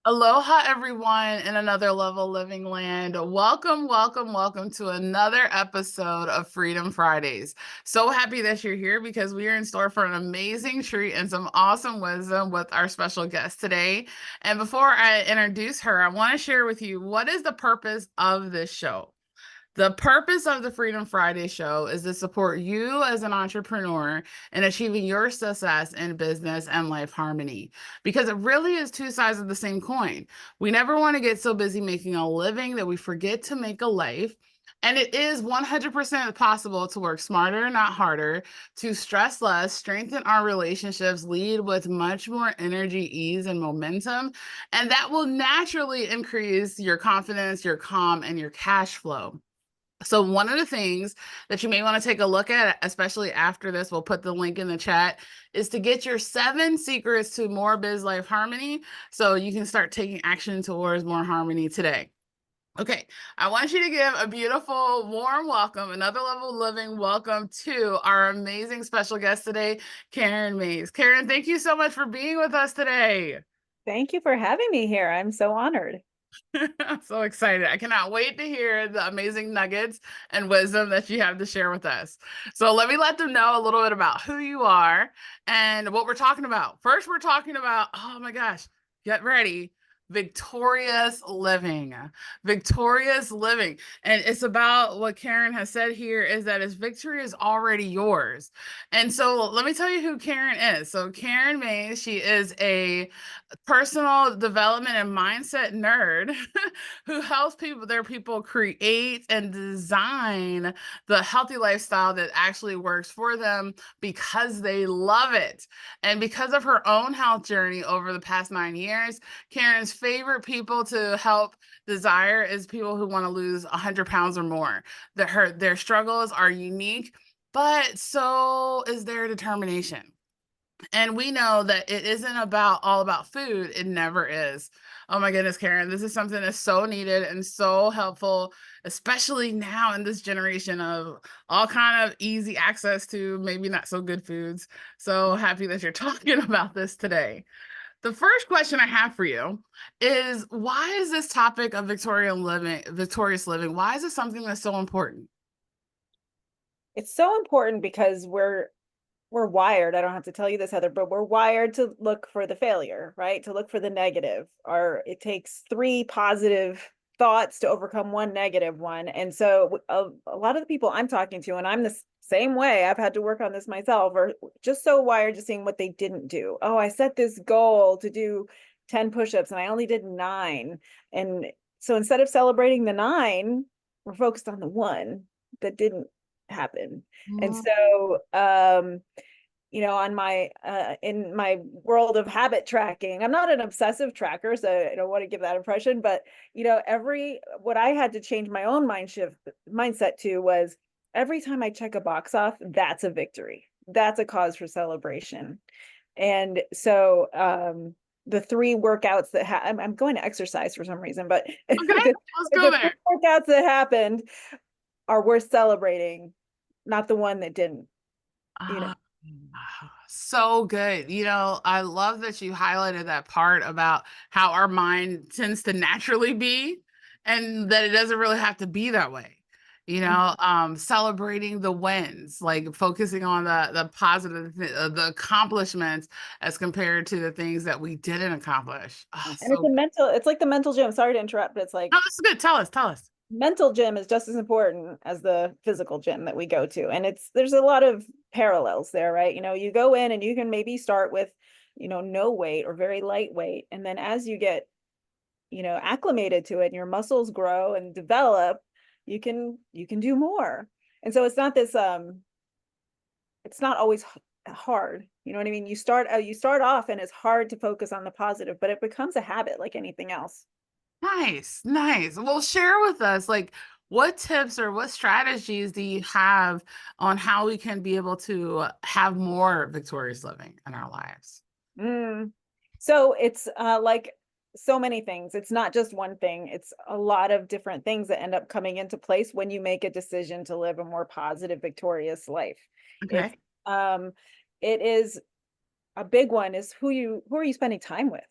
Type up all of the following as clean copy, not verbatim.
Aloha, everyone, in another level living land. Welcome, welcome, welcome to another episode of Freedom Fridays. So happy that you're here because we are in store for an amazing treat and some awesome wisdom with our special guest today. And before I introduce her, I want to share with you what is the purpose of this show. The purpose of the Freedom Friday show is to support you as an entrepreneur in achieving your success in business and life harmony. Because it really is two sides of the same coin. We never want to get so busy making a living that we forget to make a life. And it is 100% possible to work smarter, not harder, to stress less, strengthen our relationships, lead with much more energy, ease, and momentum. And that will naturally increase your confidence, your calm, and your cash flow. So one of the things that you may want to take a look at, especially after this, we'll put the link in the chat, is to get your 7 secrets to more biz life harmony so you can start taking action towards more harmony today. Okay, I want you to give a beautiful, warm welcome, another level living welcome to our amazing special guest today, Karen Mays. Karen, thank you so much for being with us today. Thank you for having me here. I'm so honored. I'm so excited. I cannot wait to hear the amazing nuggets and wisdom that you have to share with us. So let them know a little bit about who you are and what we're talking about. First, we're talking about, oh my gosh, get ready. Victorious living. Victorious living. And it's about what Karen has said here is that his victory is already yours. And so let me tell you who Karen is. So Karen May, she is a personal development and mindset nerd who helps people create and design the healthy lifestyle that actually works for them because they love it. And because of her own health journey over the past 9 years, Karen's favorite people to help desire is people who want to lose 100 pounds or more. Their struggles are unique, but so is their determination. And we know that it isn't about all about food. It never is. Oh my goodness, Karen, this is something that's so needed and so helpful, especially now in this generation of all kind of easy access to maybe not so good foods. So happy that you're talking about this today. The first question I have for you is why is this topic of victorious living, why is it something that's so important? It's so important because we're wired. I don't have to tell you this, Heather, but we're wired to look for the failure, right? To look for the negative. Or it takes three positive thoughts to overcome one negative one. And so a lot of the people I'm talking to, and I'm the same way, I've had to work on this myself, are just so wired to seeing what they didn't do. Oh, I set this goal to do 10 push-ups and I only did 9. And so instead of celebrating the 9, we're focused on the one that didn't happen. And so on my in my world of habit tracking, I'm not an obsessive tracker, so I don't want to give that impression, but every what I had to change my own mindset to was every time I check a box off, that's a victory. That's a cause for celebration. And so the three workouts I'm going to exercise for some reason, but Okay, the, let's go the there. three workouts that happened are worth celebrating, not the one that didn't, you know. Ah, so good. I love that you highlighted that part about how our mind tends to naturally be and that it doesn't really have to be that way. Celebrating the wins, like focusing on the positive, the accomplishments as compared to the things that we didn't accomplish. Oh, And so good. it's like the mental gym. Sorry to interrupt, but it's like No, this is good. Tell us. mental gym is just as important as the physical gym that we go to. And there's a lot of parallels there, right? You go in and you can maybe start with, no weight or very lightweight. And then as you get, acclimated to it and your muscles grow and develop, you can do more. And so it's not always hard. You know what I mean? You start off and it's hard to focus on the positive, but it becomes a habit like anything else. Nice, nice. Well, share with us, like, what tips or what strategies do you have on how we can be able to have more victorious living in our lives? Mm. So it's like so many things. It's not just one thing. It's a lot of different things that end up coming into place when you make a decision to live a more positive, victorious life. It's Okay. um it is a big one is who are you spending time with?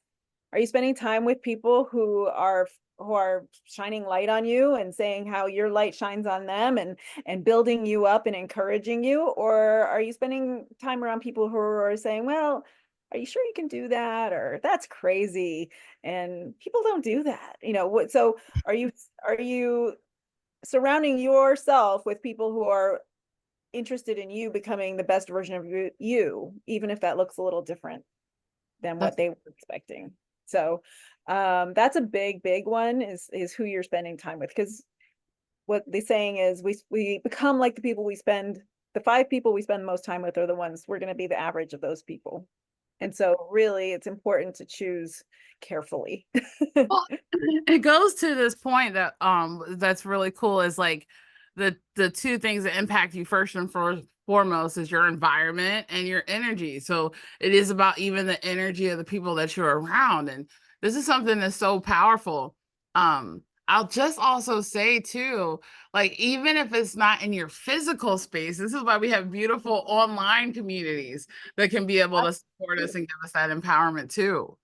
Are you spending time with people who are shining light on you and saying how your light shines on them and building you up and encouraging you? Or are you spending time around people who are saying, well, are you sure you can do that? Or that's crazy. And people don't do that. What, so are you surrounding yourself with people who are interested in you becoming the best version of you, even if that looks a little different than what That's they were expecting. So that's a big one is who you're spending time with, because what they're saying is we become like the 5 people we spend the most time with are the ones we're going to be the average of those people. And so really it's important to choose carefully. well, it goes to this point that that's really cool is like the two things that impact you first and foremost is your environment and your energy. So it is about even the energy of the people that you're around. And this is something that's so powerful. I'll just also say too, like even if it's not in your physical space, this is why we have beautiful online communities that can be able to support us and give us that empowerment too.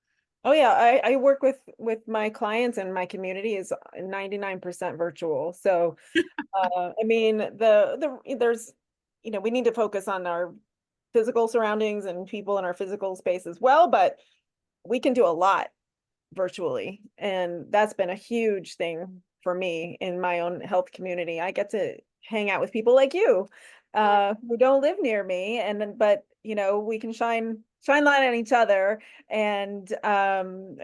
Oh yeah, I work with my clients, and my community is 99% virtual. So I mean there's we need to focus on our physical surroundings and people in our physical space as well, but we can do a lot virtually. And that's been a huge thing for me in my own health community. I get to hang out with people like you, who don't live near me. And then, but we can shine light on each other and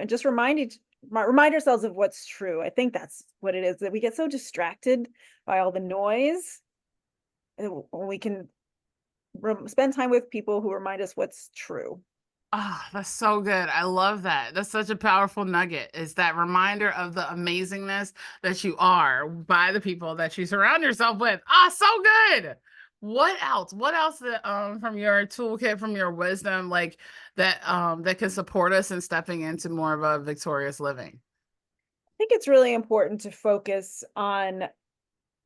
just remind ourselves of what's true. I think that's what it is, that we get so distracted by all the noise. When we can spend time with people who remind us what's true. Oh, that's so good. I love that. That's such a powerful nugget. Is that reminder of the amazingness that you are by the people that you surround yourself with. Ah, so good. What else? What else that from your toolkit, from your wisdom, like that can support us in stepping into more of a victorious living? I think it's really important to focus on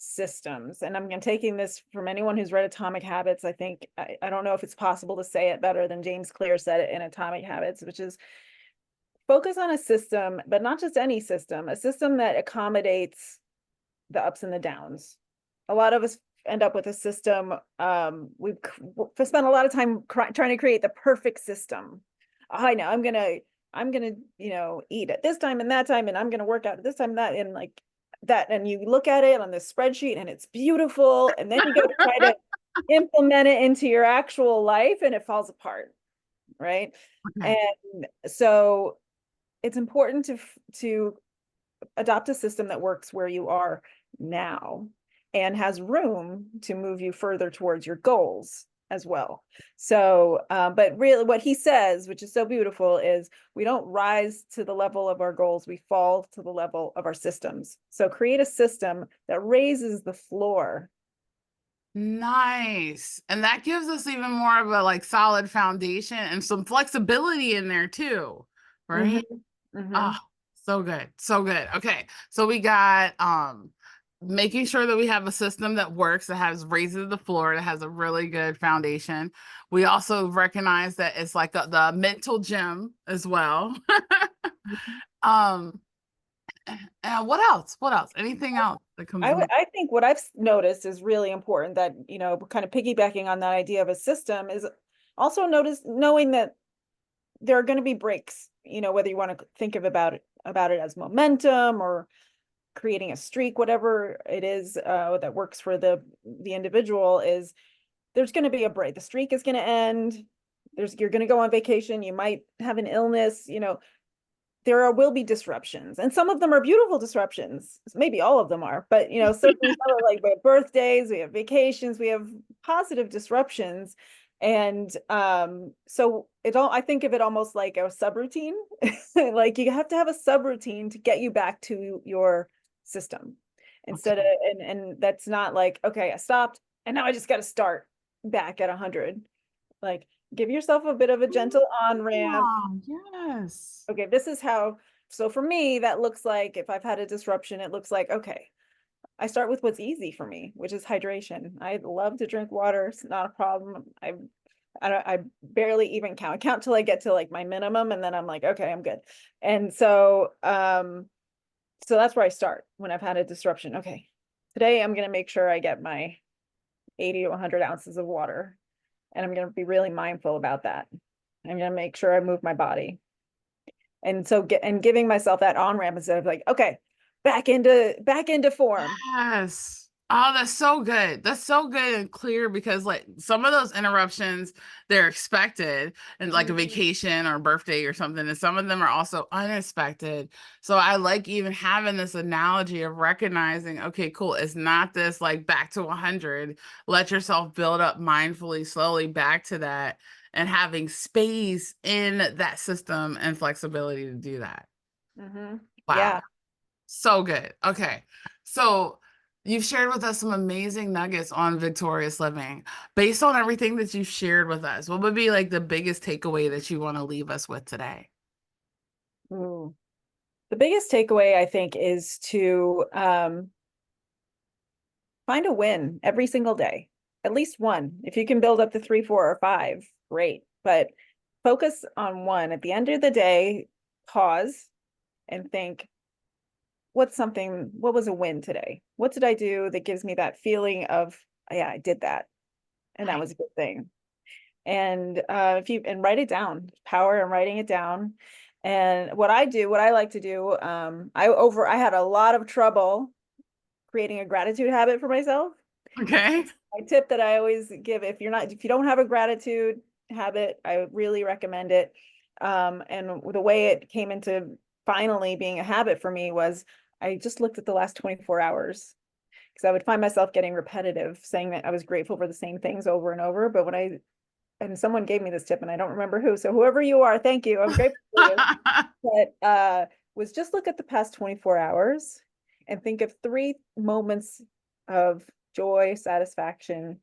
systems. And I'm taking this from anyone who's read Atomic Habits. I don't know if it's possible to say it better than James Clear said it in Atomic Habits, which is focus on a system, but not just any system, a system that accommodates the ups and the downs. A lot of us end up with a system. We've spent a lot of time trying to create the perfect system. I know I'm gonna eat at this time and that time, and I'm gonna work out at this time and that, and like that. And you look at it on this spreadsheet and it's beautiful, and then you go to try to implement it into your actual life and it falls apart, right? Okay. And so it's important to adopt a system that works where you are now and has room to move you further towards your goals as well. So, but really what he says, which is so beautiful, is we don't rise to the level of our goals, we fall to the level of our systems. So create a system that raises the floor. Nice. And that gives us even more of a like solid foundation and some flexibility in there too, right? Mm-hmm. Mm-hmm. Oh, so good. So good. Okay. So we got making sure that we have a system that works, that has raises the floor, that has a really good foundation. We also recognize that it's like the mental gym as well. um and what else? What else? Anything else that comes in? I think what I've noticed is really important, that, kind of piggybacking on that idea of a system, is also knowing that there are going to be breaks, whether you want to think of about it as momentum or creating a streak, whatever it is that works for the individual. Is there's going to be a break. The streak is going to end. You're going to go on vacation. You might have an illness, will be disruptions, and some of them are beautiful disruptions. Maybe all of them are, but certainly some are, like, we have birthdays, we have vacations, we have positive disruptions. And so I think of it almost like a subroutine. Like you have to have a subroutine to get you back to your system, instead of, Okay. and that's not like, okay, I stopped and now I just got to start back at 100. Like, give yourself a bit of a gentle on ramp. Oh, yes. Okay, this is how. So for me, that looks like, if I've had a disruption, it looks like, okay, I start with what's easy for me, which is hydration. I love to drink water. It's not a problem. I barely even count. I count till I get to like my minimum, and then I'm like, okay, I'm good. And so that's where I start when I've had a disruption. Okay, today I'm gonna make sure I get my 80 to 100 ounces of water, and I'm gonna be really mindful about that. I'm gonna make sure I move my body. And so giving myself that on ramp instead of like, okay, back into form. Yes. Oh, that's so good. That's so good and clear because like some of those interruptions, they're expected and like a Mhm. vacation or birthday or something, and some of them are also unexpected. So I like even having this analogy of recognizing, okay, cool, it's not this like back to 100. Let yourself build up mindfully, slowly back to that, and having space in that system and flexibility to do that. Wow. Yeah. So good. Okay. So you've shared with us some amazing nuggets on victorious living. Based on everything that you've shared with us, what would be like the biggest takeaway that you want to leave us with today? Ooh. The biggest takeaway, I think, is to find a win every single day, at least one. If you can build up to three, four, or five, great. But focus on one. At the end of the day, pause and think, what was a win today? What did I do that gives me that feeling of, yeah, I did that. And that was a good thing. And if you and write it down, power and writing it down. And what I like to do, I had a lot of trouble creating a gratitude habit for myself. Okay. My tip that I always give, if you don't have a gratitude habit, I really recommend it. And the way it came into finally being a habit for me was I just looked at the last 24 hours because I would find myself getting repetitive, saying that I was grateful for the same things over and over. But and someone gave me this tip and I don't remember who. So whoever you are, thank you. I'm grateful for you. But was just look at the past 24 hours and think of three moments of joy, satisfaction,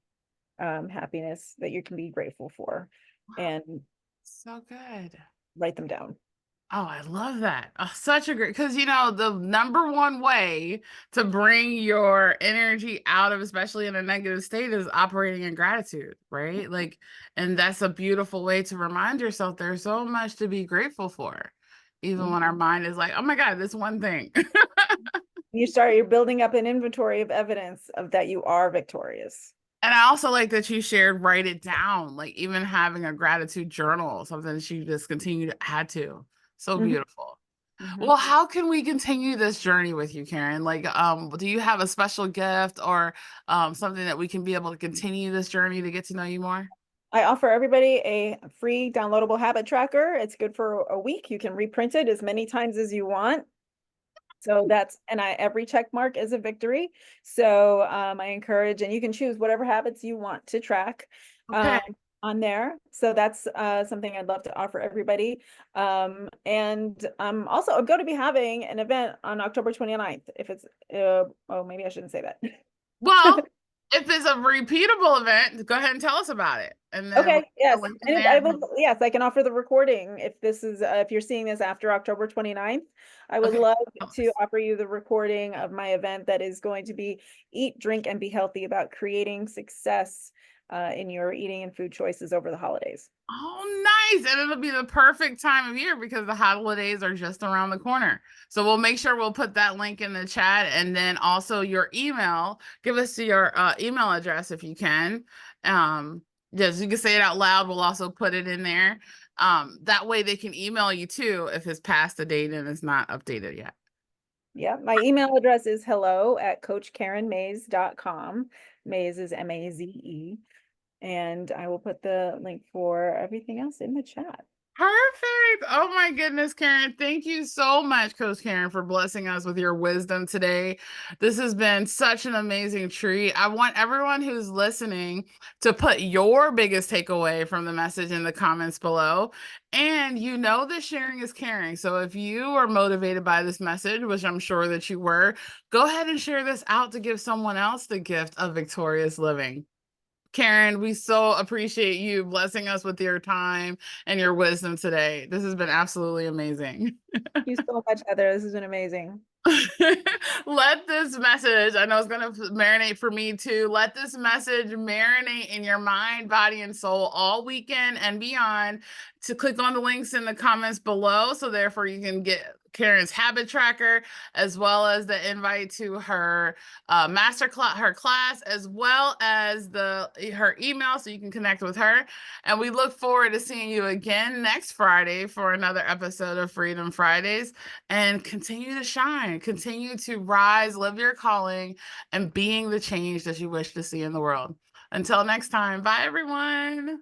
happiness that you can be grateful for, and So good. write them down. Oh, I love that. Oh, such a great, because the number one way to bring your energy out of, especially in a negative state, is operating in gratitude, right? Like, and that's a beautiful way to remind yourself there's so much to be grateful for, even when our Mhm. mind is like, oh my God, this one thing. You're building up an inventory of evidence of that you are victorious. And I also like that you shared write it down, like even having a gratitude journal, something that you just continue to add to. So Mhm, beautiful. mhm. Well, how can we continue this journey with you, Karen? Like, do you have a special gift or something that we can be able to continue this journey to get to know you more? I offer everybody a free downloadable habit tracker. It's good for a week. You can reprint it as many times as you want. So every check mark is a victory. So I encourage, and you can choose whatever habits you want to track Okay. um, on there. So that's something I'd love to offer everybody. And also, I'm going to be having an event on October 29th. If it's, oh, maybe I shouldn't say that. Well, if it's a repeatable event, go ahead and tell us about it. And then we'll Okay, put the yes. link in And there. yes, I can offer the recording if you're seeing this after October 29th. I would Okay. love Tell to us. offer you the recording of my event that is going to be Eat, Drink, and Be Healthy about creating success in your eating and food choices over the holidays. Oh, nice. And it'll be the perfect time of year because the holidays are just around the corner. So we'll make sure we'll put that link in the chat and then also your email. Give us your email address if you can. Yes, you can say it out loud. We'll also put it in there. That way they can email you too if it's past the date and it's not updated yet. Yeah, my email address is hello@coachkarenmaze.com. Maze is Maze. And I will put the link for everything else in the chat. Perfect. Oh my goodness, Karen. Thank you so much, Coach Karen, for blessing us with your wisdom today. This has been such an amazing treat. I want everyone who's listening to put your biggest takeaway from the message in the comments below. And you know that sharing is caring. So if you are motivated by this message, which I'm sure that you were, go ahead and share this out to give someone else the gift of victorious living. Karen, we so appreciate you blessing us with your time and your wisdom today. This has been absolutely amazing. Thank you so much, Heather. This has been amazing. Let let this message, I know it's going to marinate for me too. Let this message marinate in your mind, body, and soul all weekend and beyond. To click on the links in the comments below, so therefore you can get Karen's habit tracker, as well as the invite to her master class, her class, as well as her email, so you can connect with her. And we look forward to seeing you again next Friday for another episode of Freedom Fridays. And continue to shine, continue to rise, live your calling, and being the change that you wish to see in the world. Until next time, bye everyone.